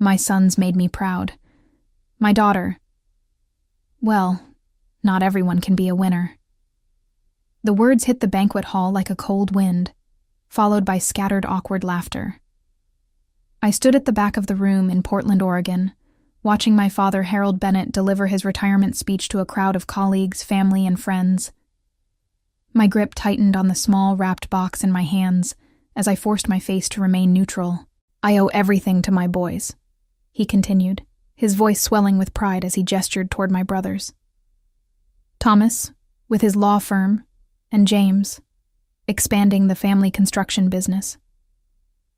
My sons made me proud. My daughter, well, not everyone can be a winner. The words hit the banquet hall like a cold wind, followed by scattered awkward laughter. I stood at the back of the room in Portland, Oregon, watching my father, Harold Bennett, deliver his retirement speech to a crowd of colleagues, family, and friends. My grip tightened on the small, wrapped box in my hands as I forced my face to remain neutral. "I owe everything to my boys," he continued, his voice swelling with pride as he gestured toward my brothers. Thomas, with his law firm, and James, expanding the family construction business.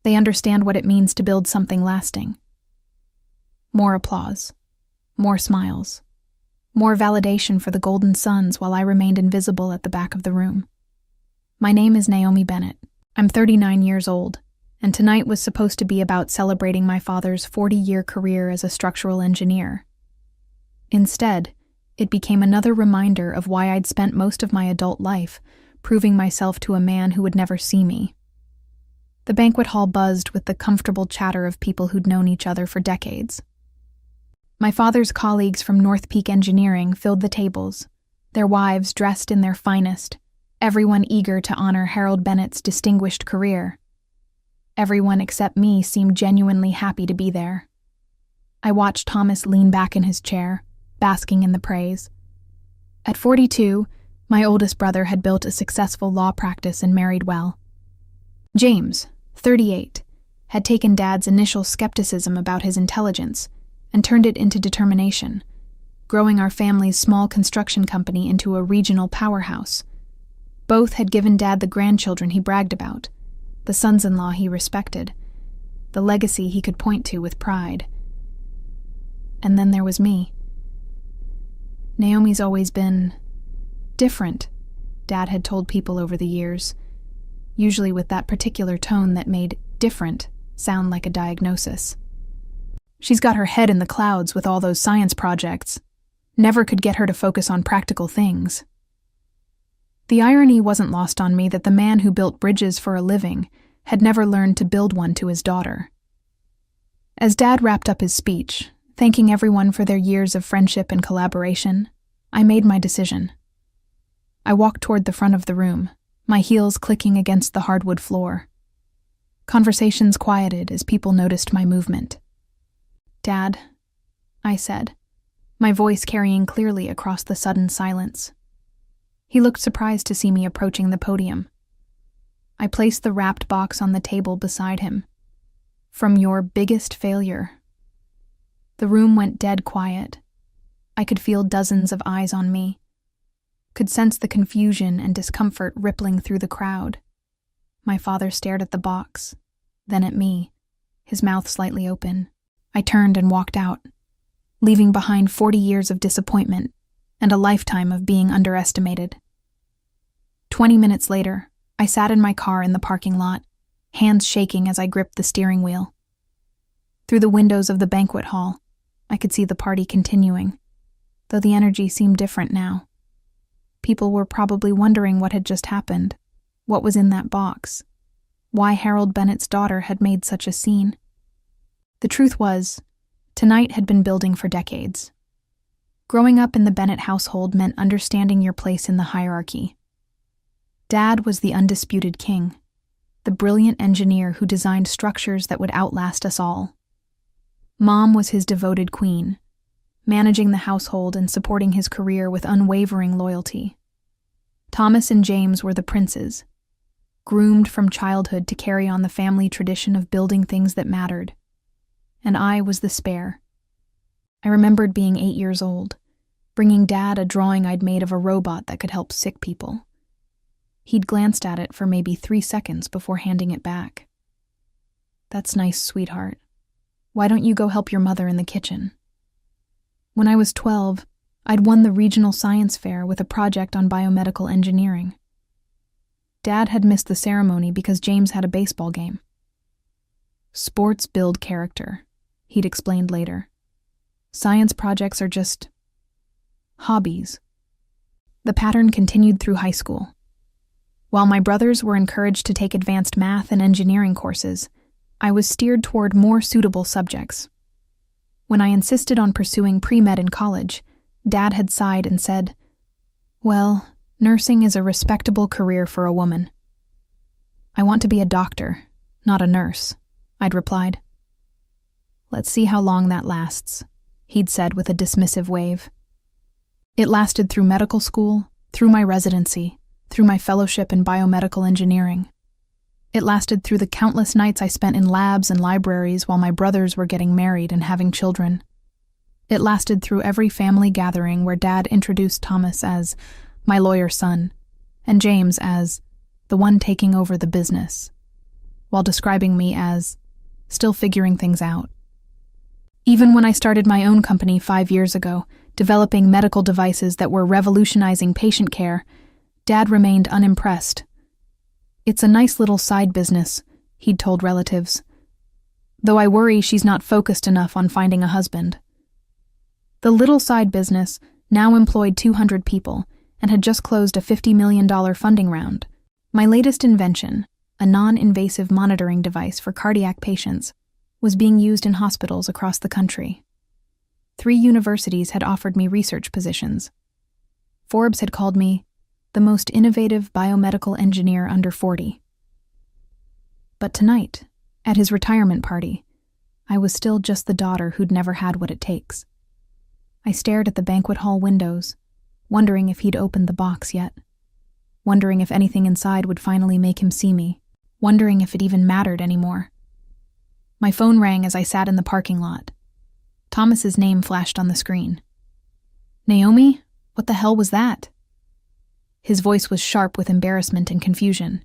They understand what it means to build something lasting. More applause, more smiles, more validation for the golden sons while I remained invisible at the back of the room. My name is Naomi Bennett. I'm 39 years old, and tonight was supposed to be about celebrating my father's 40-year career as a structural engineer. Instead, it became another reminder of why I'd spent most of my adult life proving myself to a man who would never see me. The banquet hall buzzed with the comfortable chatter of people who'd known each other for decades. My father's colleagues from North Peak Engineering filled the tables, their wives dressed in their finest, everyone eager to honor Harold Bennett's distinguished career. Everyone except me seemed genuinely happy to be there. I watched Thomas lean back in his chair, basking in the praise. At 42, my oldest brother had built a successful law practice and married well. James, 38, had taken Dad's initial skepticism about his intelligence and turned it into determination, growing our family's small construction company into a regional powerhouse. Both had given Dad the grandchildren he bragged about, the sons-in-law he respected, the legacy he could point to with pride. And then there was me. Naomi's always been different, Dad had told people over the years, usually with that particular tone that made different sound like a diagnosis. She's got her head in the clouds with all those science projects. Never could get her to focus on practical things. The irony wasn't lost on me that the man who built bridges for a living had never learned to build one to his daughter. As Dad wrapped up his speech, thanking everyone for their years of friendship and collaboration, I made my decision. I walked toward the front of the room, my heels clicking against the hardwood floor. Conversations quieted as people noticed my movement. "Dad," I said, my voice carrying clearly across the sudden silence. He looked surprised to see me approaching the podium. I placed the wrapped box on the table beside him. "From your biggest failure." The room went dead quiet. I could feel dozens of eyes on me, could sense the confusion and discomfort rippling through the crowd. My father stared at the box, then at me, his mouth slightly open. I turned and walked out, leaving behind 40 years of disappointment and a lifetime of being underestimated. 20 minutes later, I sat in my car in the parking lot, hands shaking as I gripped the steering wheel. Through the windows of the banquet hall, I could see the party continuing, though the energy seemed different now. People were probably wondering what had just happened, what was in that box, why Harold Bennett's daughter had made such a scene. The truth was, tonight had been building for decades. Growing up in the Bennett household meant understanding your place in the hierarchy. Dad was the undisputed king, the brilliant engineer who designed structures that would outlast us all. Mom was his devoted queen, managing the household and supporting his career with unwavering loyalty. Thomas and James were the princes, groomed from childhood to carry on the family tradition of building things that mattered. And I was the spare. I remembered being 8 years old, bringing Dad a drawing I'd made of a robot that could help sick people. He'd glanced at it for maybe 3 seconds before handing it back. "That's nice, sweetheart. Why don't you go help your mother in the kitchen?" When I was 12, I'd won the regional science fair with a project on biomedical engineering. Dad had missed the ceremony because James had a baseball game. "Sports build character," he'd explained later. "Science projects are just hobbies." The pattern continued through high school. While my brothers were encouraged to take advanced math and engineering courses, I was steered toward more suitable subjects, When I insisted on pursuing pre-med in college, Dad had sighed and said, "Well, nursing is a respectable career for a woman." "I want to be a doctor, not a nurse," I'd replied. "Let's see how long that lasts," he'd said with a dismissive wave. It lasted through medical school, through my residency, through my fellowship in biomedical engineering. It lasted through the countless nights I spent in labs and libraries while my brothers were getting married and having children. It lasted through every family gathering where Dad introduced Thomas as my lawyer's son and James as the one taking over the business, while describing me as still figuring things out. Even when I started my own company 5 years ago, developing medical devices that were revolutionizing patient care, Dad remained unimpressed. "It's a nice little side business," he'd told relatives, "though I worry she's not focused enough on finding a husband." The little side business now employed 200 people and had just closed a $50 million funding round. My latest invention, a non-invasive monitoring device for cardiac patients, was being used in hospitals across the country. 3 universities had offered me research positions. Forbes had called me the most innovative biomedical engineer under 40. But tonight, at his retirement party, I was still just the daughter who'd never had what it takes. I stared at the banquet hall windows, wondering if he'd opened the box yet, wondering if anything inside would finally make him see me, wondering if it even mattered anymore. My phone rang as I sat in the parking lot. Thomas's name flashed on the screen. "Naomi, what the hell was that?" His voice was sharp with embarrassment and confusion.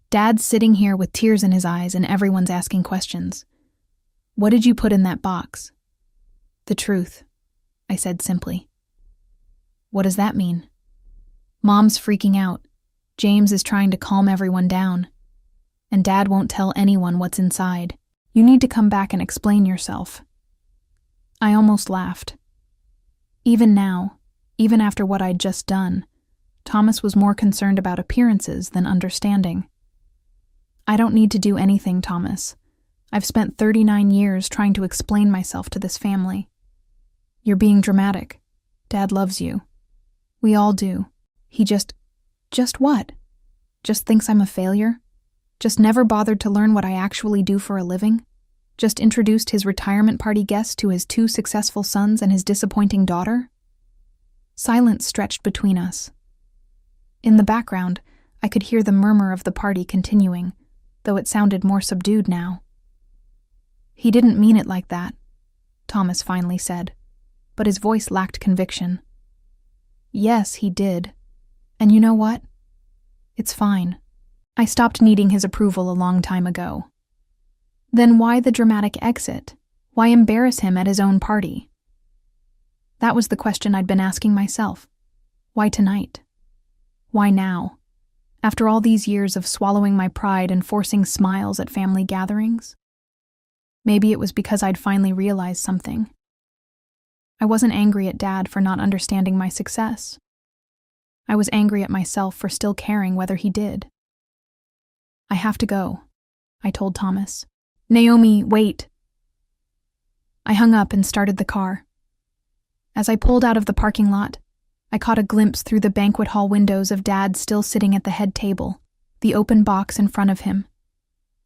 "Dad's sitting here with tears in his eyes and everyone's asking questions. What did you put in that box?" "The truth," I said simply. "What does that mean?" "Mom's freaking out. James is trying to calm everyone down. And Dad won't tell anyone what's inside. You need to come back and explain yourself." I almost laughed. Even now, even after what I'd just done, Thomas was more concerned about appearances than understanding. "I don't need to do anything, Thomas. I've spent 39 years trying to explain myself to this family. You're being dramatic. Dad loves you. We all do. He just what? Just thinks I'm a failure? Just never bothered to learn what I actually do for a living? Just introduced his retirement party guests to his 2 successful sons and his disappointing daughter?" Silence stretched between us. In the background, I could hear the murmur of the party continuing, though it sounded more subdued now. "He didn't mean it like that," Thomas finally said, but his voice lacked conviction. "Yes, he did. And you know what? It's fine. I stopped needing his approval a long time ago." "Then why the dramatic exit? Why embarrass him at his own party?" That was the question I'd been asking myself. Why tonight? Why now? After all these years of swallowing my pride and forcing smiles at family gatherings? Maybe it was because I'd finally realized something. I wasn't angry at Dad for not understanding my success. I was angry at myself for still caring whether he did. "I have to go," I told Thomas. "Naomi, wait." I hung up and started the car. As I pulled out of the parking lot, I caught a glimpse through the banquet hall windows of Dad still sitting at the head table, the open box in front of him.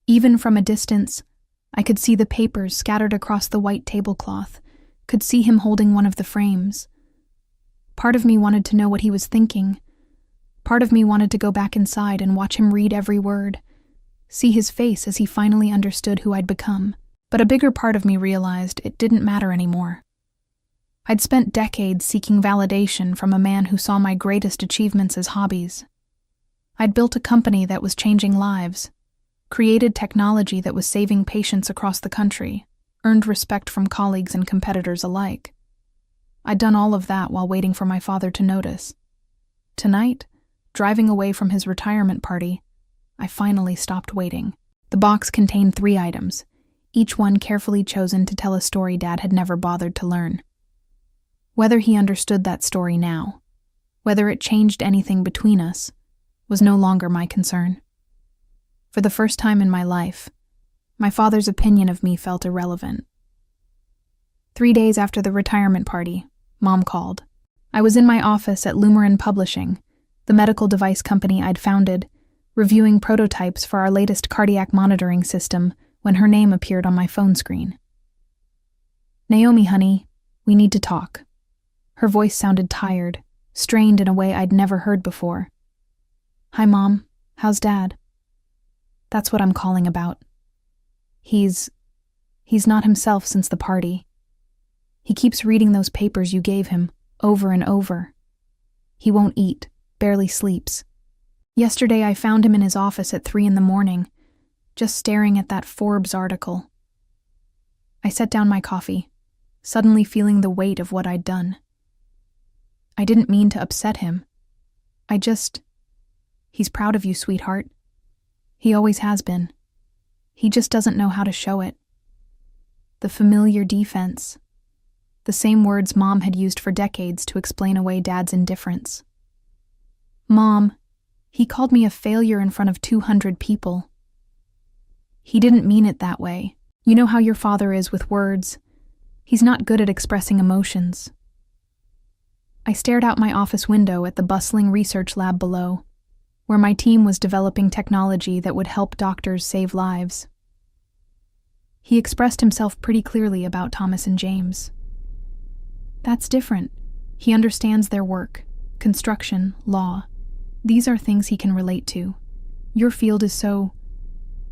Even from a distance, I could see the papers scattered across the white tablecloth, could see him holding one of the frames. Part of me wanted to know what he was thinking. Part of me wanted to go back inside and watch him read every word, see his face as he finally understood who I'd become. But a bigger part of me realized it didn't matter anymore. I'd spent decades seeking validation from a man who saw my greatest achievements as hobbies. I'd built a company that was changing lives, created technology that was saving patients across the country, earned respect from colleagues and competitors alike. I'd done all of that while waiting for my father to notice. Tonight, driving away from his retirement party, I finally stopped waiting. The box contained 3 items, each one carefully chosen to tell a story Dad had never bothered to learn. Whether he understood that story now, whether it changed anything between us, was no longer my concern. For the first time in my life, my father's opinion of me felt irrelevant. 3 days after the retirement party, Mom called. I was in my office at Lumerin Publishing, the medical device company I'd founded, reviewing prototypes for our latest cardiac monitoring system when her name appeared on my phone screen. "Naomi, honey, we need to talk." Her voice sounded tired, strained in a way I'd never heard before. "Hi, Mom. How's Dad?" "That's what I'm calling about. He's not himself since the party. He keeps reading those papers you gave him, over and over. He won't eat, barely sleeps. Yesterday I found him in his office at 3 a.m, just staring at that Forbes article. I set down my coffee, suddenly feeling the weight of what I'd done. I didn't mean to upset him. He's proud of you, sweetheart. He always has been. He just doesn't know how to show it. The familiar defense. The same words Mom had used for decades to explain away Dad's indifference. "Mom, he called me a failure in front of 200 people. He didn't mean it that way. You know how your father is with words. He's not good at expressing emotions." I stared out my office window at the bustling research lab below, where my team was developing technology that would help doctors save lives. He expressed himself pretty clearly about Thomas and James. That's different. He understands their work, construction, law. These are things he can relate to. Your field is so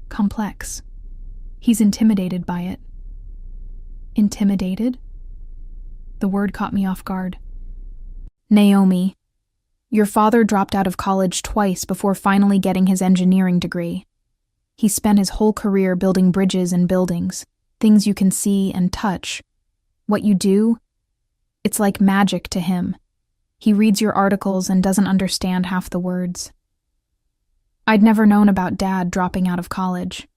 complex. He's intimidated by it. Intimidated? The word caught me off guard. "Naomi, your father dropped out of college twice before finally getting his engineering degree. He spent his whole career building bridges and buildings, things you can see and touch. What you do, it's like magic to him. He reads your articles and doesn't understand half the words." I'd never known about Dad dropping out of college.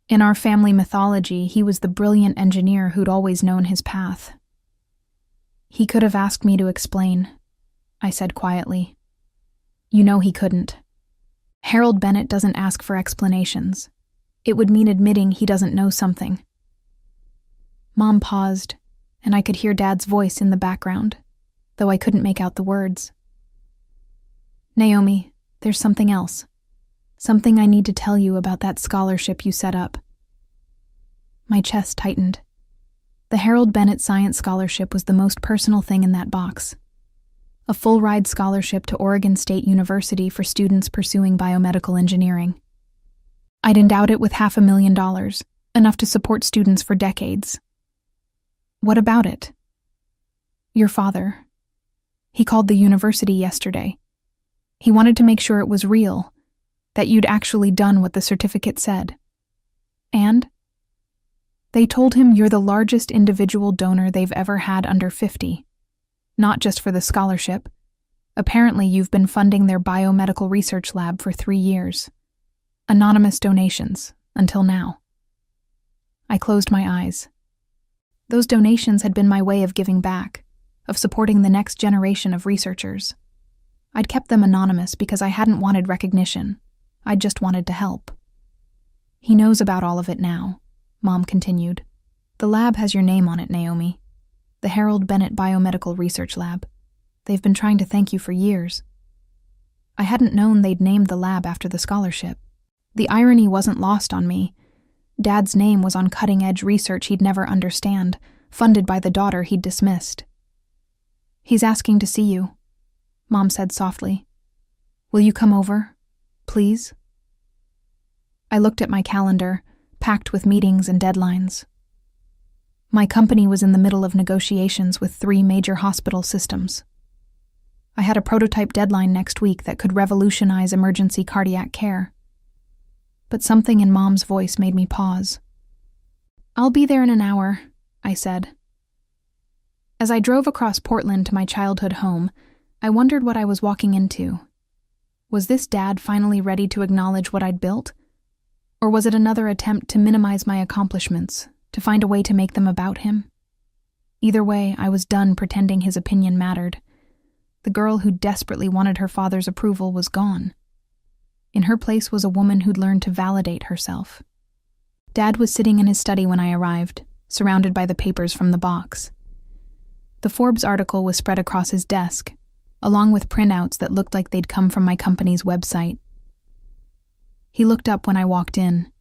In our family mythology, he was the brilliant engineer who'd always known his path. "He could have asked me to explain," I said quietly. "You know he couldn't. Harold Bennett doesn't ask for explanations. It would mean admitting he doesn't know something." Mom paused, and I could hear Dad's voice in the background, though I couldn't make out the words. "Naomi, there's something else. Something I need to tell you about that scholarship you set up." My chest tightened. The Harold Bennett Science Scholarship was the most personal thing in that box. A full-ride scholarship to Oregon State University for students pursuing biomedical engineering. I'd endowed it with $500,000, enough to support students for decades. "What about it?" "Your father. He called the university yesterday. He wanted to make sure it was real, that you'd actually done what the certificate said. And they told him you're the largest individual donor they've ever had under 50. Not just for the scholarship. Apparently you've been funding their biomedical research lab for 3 years. Anonymous donations, until now." I closed my eyes. Those donations had been my way of giving back, of supporting the next generation of researchers. I'd kept them anonymous because I hadn't wanted recognition. I just wanted to help. "He knows about all of it now," Mom continued. "The lab has your name on it, Naomi. The Harold Bennett Biomedical Research Lab. They've been trying to thank you for years." I hadn't known they'd named the lab after the scholarship. The irony wasn't lost on me. Dad's name was on cutting-edge research he'd never understand, funded by the daughter he'd dismissed. "He's asking to see you," Mom said softly. "Will you come over, please?" I looked at my calendar, packed with meetings and deadlines. My company was in the middle of negotiations with 3 major hospital systems. I had a prototype deadline next week that could revolutionize emergency cardiac care. But something in Mom's voice made me pause. "I'll be there in an hour," I said. As I drove across Portland to my childhood home, I wondered what I was walking into. Was this Dad finally ready to acknowledge what I'd built? Or was it another attempt to minimize my accomplishments, to find a way to make them about him? Either way, I was done pretending his opinion mattered. The girl who desperately wanted her father's approval was gone. In her place was a woman who'd learned to validate herself. Dad was sitting in his study when I arrived, surrounded by the papers from the box. The Forbes article was spread across his desk, along with printouts that looked like they'd come from my company's website. He looked up when I walked in,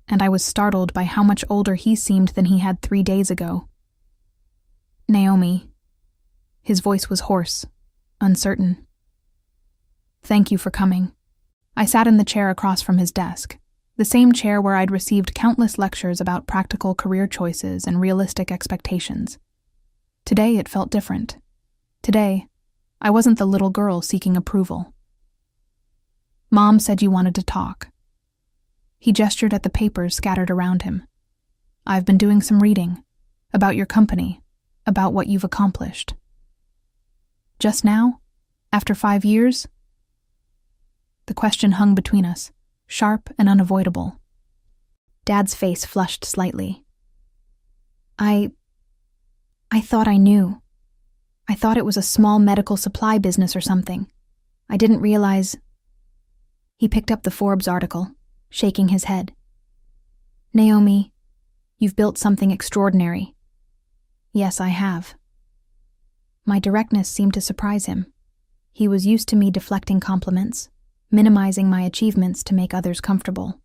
and I was startled by how much older he seemed than he had 3 days ago. Naomi. His voice was hoarse, uncertain. Thank you for coming. I sat in the chair across from his desk, the same chair where I'd received countless lectures about practical career choices and realistic expectations. Today it felt different. Today, I wasn't the little girl seeking approval. Mom said you wanted to talk. He gestured at the papers scattered around him. I've been doing some reading about your company, about what you've accomplished. Just now? After 5 years? The question hung between us, sharp and unavoidable. Dad's face flushed slightly. I thought I knew. I thought it was a small medical supply business or something. I didn't realize... He picked up the Forbes article, shaking his head. Naomi, you've built something extraordinary. Yes, I have. My directness seemed to surprise him. He was used to me deflecting compliments, minimizing my achievements to make others comfortable.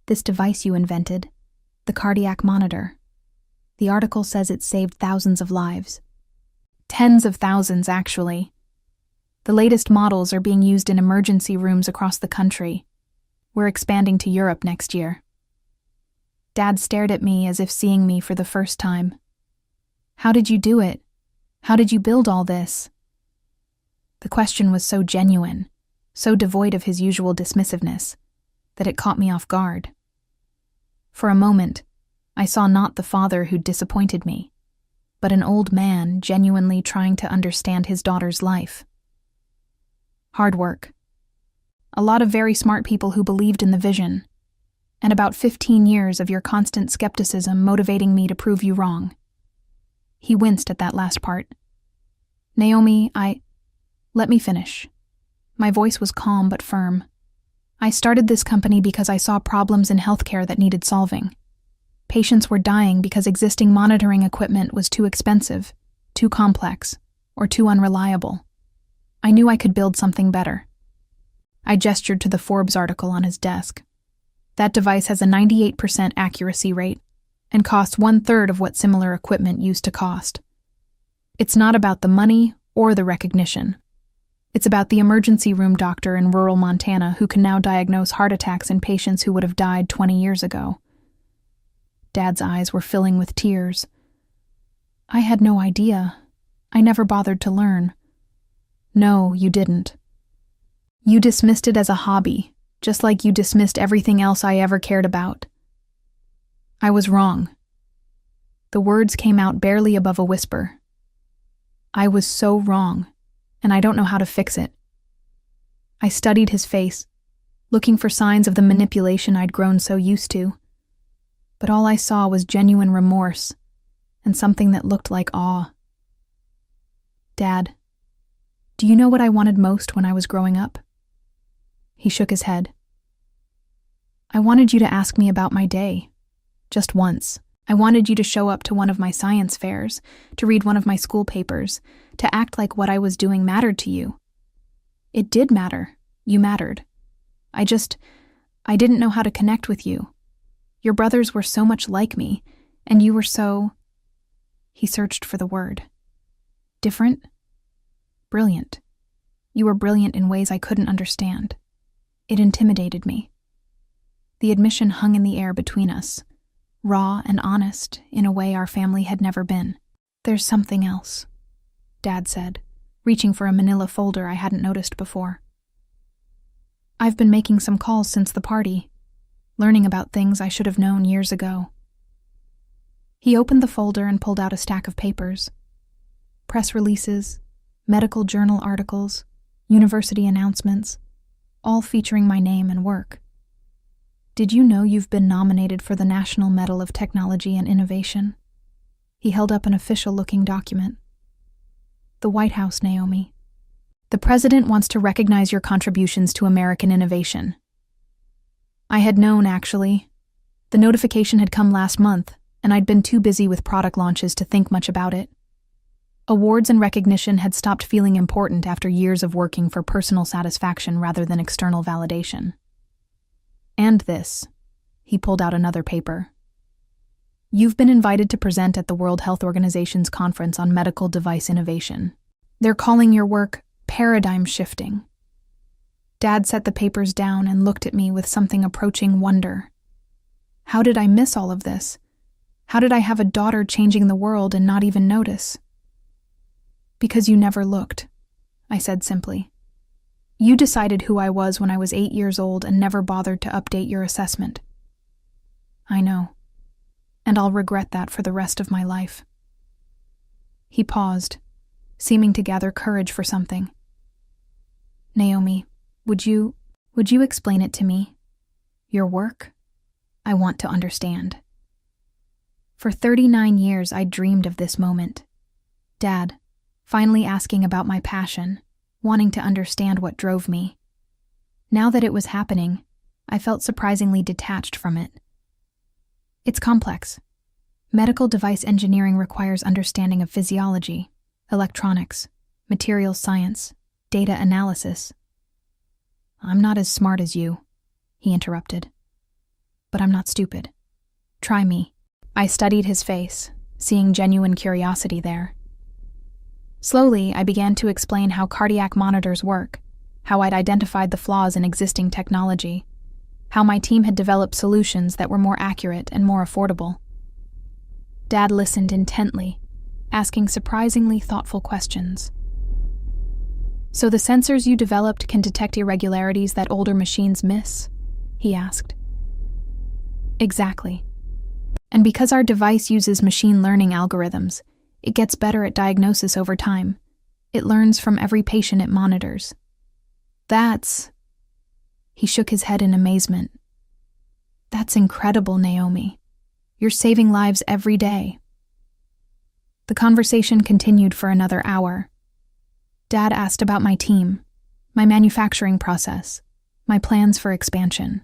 This device you invented, the cardiac monitor. The article says it saved thousands of lives. Tens of thousands, actually. The latest models are being used in emergency rooms across the country. We're expanding to Europe next year. Dad stared at me as if seeing me for the first time. How did you do it? How did you build all this? The question was so genuine, so devoid of his usual dismissiveness, that it caught me off guard. For a moment, I saw not the father who'd disappointed me, but an old man genuinely trying to understand his daughter's life. Hard work. A lot of very smart people who believed in the vision, and about 15 years of your constant skepticism motivating me to prove you wrong. He winced at that last part. Naomi, Let me finish. My voice was calm but firm. I started this company because I saw problems in healthcare that needed solving. Patients were dying because existing monitoring equipment was too expensive, too complex, or too unreliable. I knew I could build something better. I gestured to the Forbes article on his desk. That device has a 98% accuracy rate and costs 1/3 of what similar equipment used to cost. It's not about the money or the recognition. It's about the emergency room doctor in rural Montana who can now diagnose heart attacks in patients who would have died 20 years ago. Dad's eyes were filling with tears. I had no idea. I never bothered to learn. No, you didn't. You dismissed it as a hobby, just like you dismissed everything else I ever cared about. I was wrong. The words came out barely above a whisper. I was so wrong, and I don't know how to fix it. I studied his face, looking for signs of the manipulation I'd grown so used to. But all I saw was genuine remorse and something that looked like awe. Dad, do you know what I wanted most when I was growing up? He shook his head. I wanted you to ask me about my day. Just once. I wanted you to show up to one of my science fairs, to read one of my school papers, to act like what I was doing mattered to you. It did matter. You mattered. I didn't know how to connect with you. Your brothers were so much like me, and you were so... He searched for the word. Different? Brilliant. You were brilliant in ways I couldn't understand. It intimidated me. The admission hung in the air between us, raw and honest in a way our family had never been. There's something else, Dad said, reaching for a manila folder I hadn't noticed before. I've been making some calls since the party, learning about things I should have known years ago. He opened the folder and pulled out a stack of papers. Press releases, medical journal articles, university announcements, all featuring my name and work. Did you know you've been nominated for the National Medal of Technology and Innovation? He held up an official-looking document. The White House, Naomi. The President wants to recognize your contributions to American innovation. I had known, actually. The notification had come last month, and I'd been too busy with product launches to think much about it. Awards and recognition had stopped feeling important after years of working for personal satisfaction rather than external validation. And this. He pulled out another paper. You've been invited to present at the World Health Organization's conference on medical device innovation. They're calling your work paradigm shifting. Dad set the papers down and looked at me with something approaching wonder. How did I miss all of this? How did I have a daughter changing the world and not even notice? Because you never looked, I said simply. You decided who I was when I was 8 years old and never bothered to update your assessment. I know, and I'll regret that for the rest of my life. He paused, seeming to gather courage for something. Naomi, would you explain it to me? Your work? I want to understand. For 39 years, I dreamed of this moment. Dad, finally asking about my passion, wanting to understand what drove me. Now that it was happening, I felt surprisingly detached from it. It's complex. Medical device engineering requires understanding of physiology, electronics, materials science, data analysis. I'm not as smart as you, he interrupted. But I'm not stupid. Try me. I studied his face, seeing genuine curiosity there. Slowly, I began to explain how cardiac monitors work, how I'd identified the flaws in existing technology, how my team had developed solutions that were more accurate and more affordable. Dad listened intently, asking surprisingly thoughtful questions. So the sensors you developed can detect irregularities that older machines miss? He asked. Exactly. And because our device uses machine learning algorithms, it gets better at diagnosis over time. It learns from every patient it monitors. He shook his head in amazement. That's incredible, Naomi. You're saving lives every day. The conversation continued for another hour. Dad asked about my team, my manufacturing process, my plans for expansion.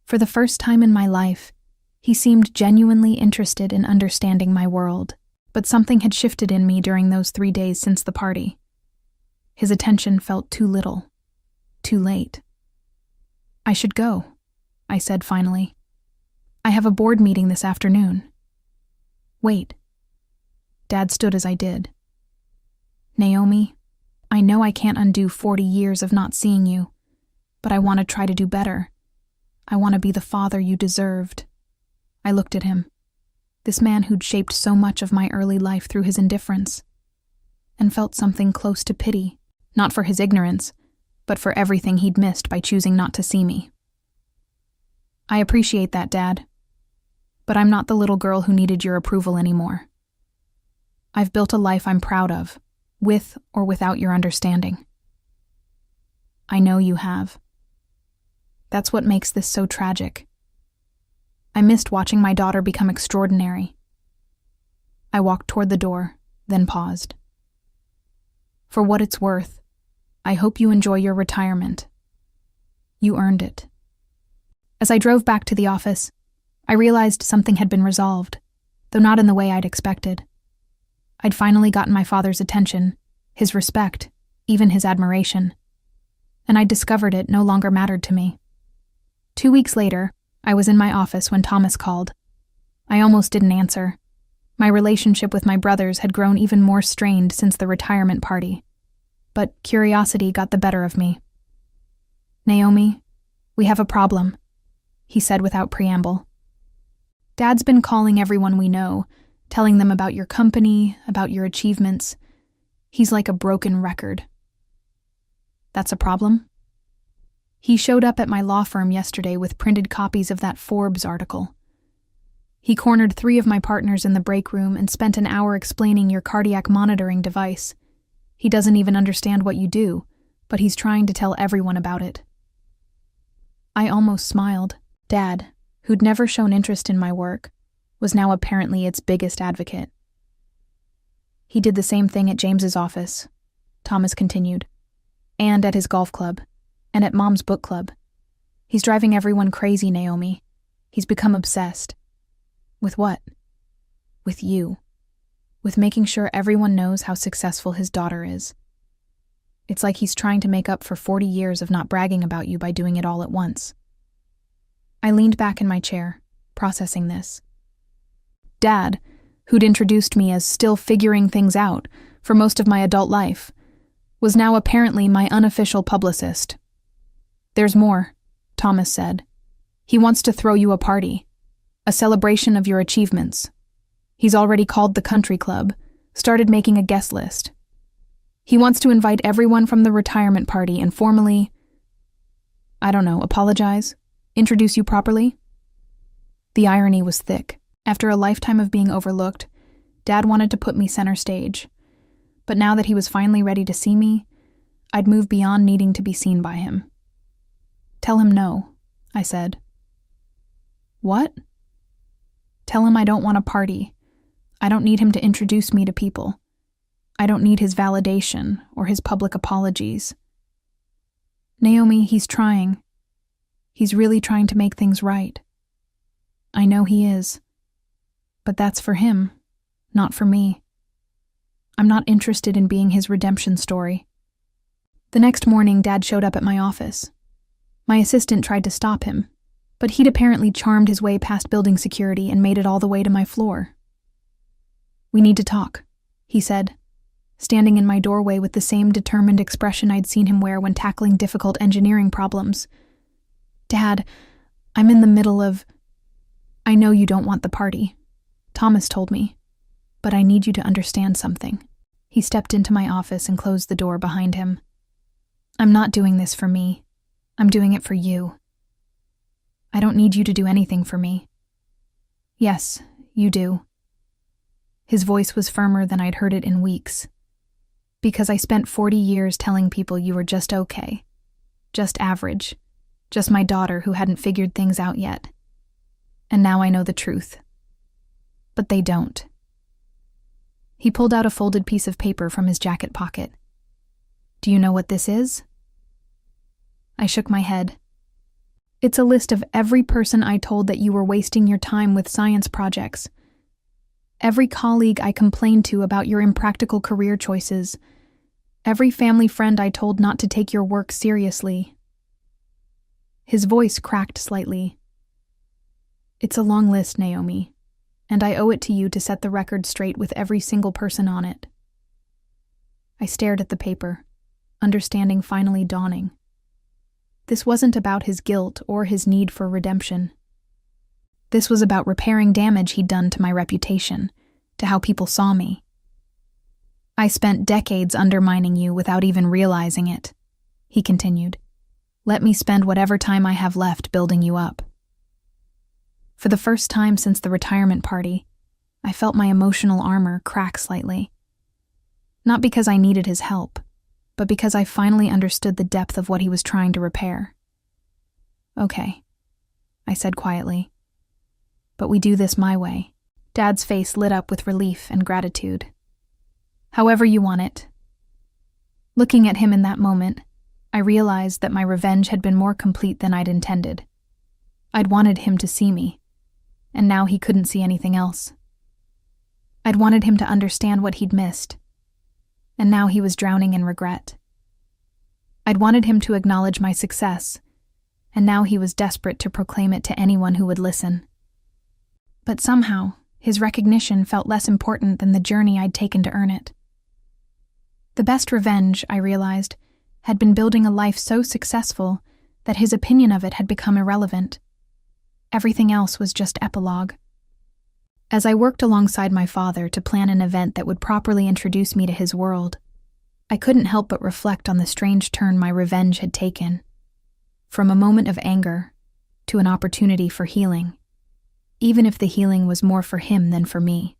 For the first time in my life, he seemed genuinely interested in understanding my world, but something had shifted in me during those 3 days since the party. His attention felt too little, too late. I should go, I said finally. I have a board meeting this afternoon. Wait. Dad stood as I did. Naomi, I know I can't undo 40 years of not seeing you, but I want to try to do better. I want to be the father you deserved. I looked at him, this man who'd shaped so much of my early life through his indifference, and felt something close to pity, not for his ignorance, but for everything he'd missed by choosing not to see me. I appreciate that, Dad, but I'm not the little girl who needed your approval anymore. I've built a life I'm proud of, with or without your understanding. I know you have. That's what makes this so tragic. I missed watching my daughter become extraordinary. I walked toward the door, then paused. For what it's worth, I hope you enjoy your retirement. You earned it. As I drove back to the office, I realized something had been resolved, though not in the way I'd expected. I'd finally gotten my father's attention, his respect, even his admiration, and I'd discovered it no longer mattered to me. 2 weeks later, I was in my office when Thomas called. I almost didn't answer. My relationship with my brothers had grown even more strained since the retirement party. But curiosity got the better of me. Naomi, we have a problem, he said without preamble. Dad's been calling everyone we know, telling them about your company, about your achievements. He's like a broken record. That's a problem? He showed up at my law firm yesterday with printed copies of that Forbes article. He cornered 3 of my partners in the break room and spent an hour explaining your cardiac monitoring device. He doesn't even understand what you do, but he's trying to tell everyone about it. I almost smiled. Dad, who'd never shown interest in my work, was now apparently its biggest advocate. He did the same thing at James's office, Thomas continued, and at his golf club, and at Mom's book club. He's driving everyone crazy, Naomi. He's become obsessed. With what? With you. With making sure everyone knows how successful his daughter is. It's like he's trying to make up for 40 years of not bragging about you by doing it all at once. I leaned back in my chair, processing this. Dad, who'd introduced me as still figuring things out for most of my adult life, was now apparently my unofficial publicist. There's more, Thomas said. He wants to throw you a party, a celebration of your achievements. He's already called the country club, started making a guest list. He wants to invite everyone from the retirement party and formally, apologize, introduce you properly. The irony was thick. After a lifetime of being overlooked, Dad wanted to put me center stage. But now that he was finally ready to see me, I'd moved beyond needing to be seen by him. Tell him no, I said. What? Tell him I don't want a party. I don't need him to introduce me to people. I don't need his validation or his public apologies. Naomi, he's trying. He's really trying to make things right. I know he is. But that's for him, not for me. I'm not interested in being his redemption story. The next morning, Dad showed up at my office. My assistant tried to stop him, but he'd apparently charmed his way past building security and made it all the way to my floor. We need to talk, he said, standing in my doorway with the same determined expression I'd seen him wear when tackling difficult engineering problems. Dad, I'm in the middle of... I know you don't want the party, Thomas told me, but I need you to understand something. He stepped into my office and closed the door behind him. I'm not doing this for me. I'm doing it for you. I don't need you to do anything for me. Yes, you do. His voice was firmer than I'd heard it in weeks. Because I spent 40 years telling people you were just okay. Just average. Just my daughter who hadn't figured things out yet. And now I know the truth. But they don't. He pulled out a folded piece of paper from his jacket pocket. Do you know what this is? I shook my head. It's a list of every person I told that you were wasting your time with science projects. Every colleague I complained to about your impractical career choices. Every family friend I told not to take your work seriously. His voice cracked slightly. It's a long list, Naomi, and I owe it to you to set the record straight with every single person on it. I stared at the paper, understanding finally dawning. This wasn't about his guilt or his need for redemption. This was about repairing damage he'd done to my reputation, to how people saw me. I spent decades undermining you without even realizing it, he continued. Let me spend whatever time I have left building you up. For the first time since the retirement party, I felt my emotional armor crack slightly. Not because I needed his help, but because I finally understood the depth of what he was trying to repair. Okay, I said quietly. But we do this my way. Dad's face lit up with relief and gratitude. However you want it. Looking at him in that moment, I realized that my revenge had been more complete than I'd intended. I'd wanted him to see me, and now he couldn't see anything else. I'd wanted him to understand what he'd missed, and now he was drowning in regret. I'd wanted him to acknowledge my success, and now he was desperate to proclaim it to anyone who would listen. But somehow, his recognition felt less important than the journey I'd taken to earn it. The best revenge, I realized, had been building a life so successful that his opinion of it had become irrelevant. Everything else was just epilogue. As I worked alongside my father to plan an event that would properly introduce me to his world, I couldn't help but reflect on the strange turn my revenge had taken. From a moment of anger to an opportunity for healing, even if the healing was more for him than for me.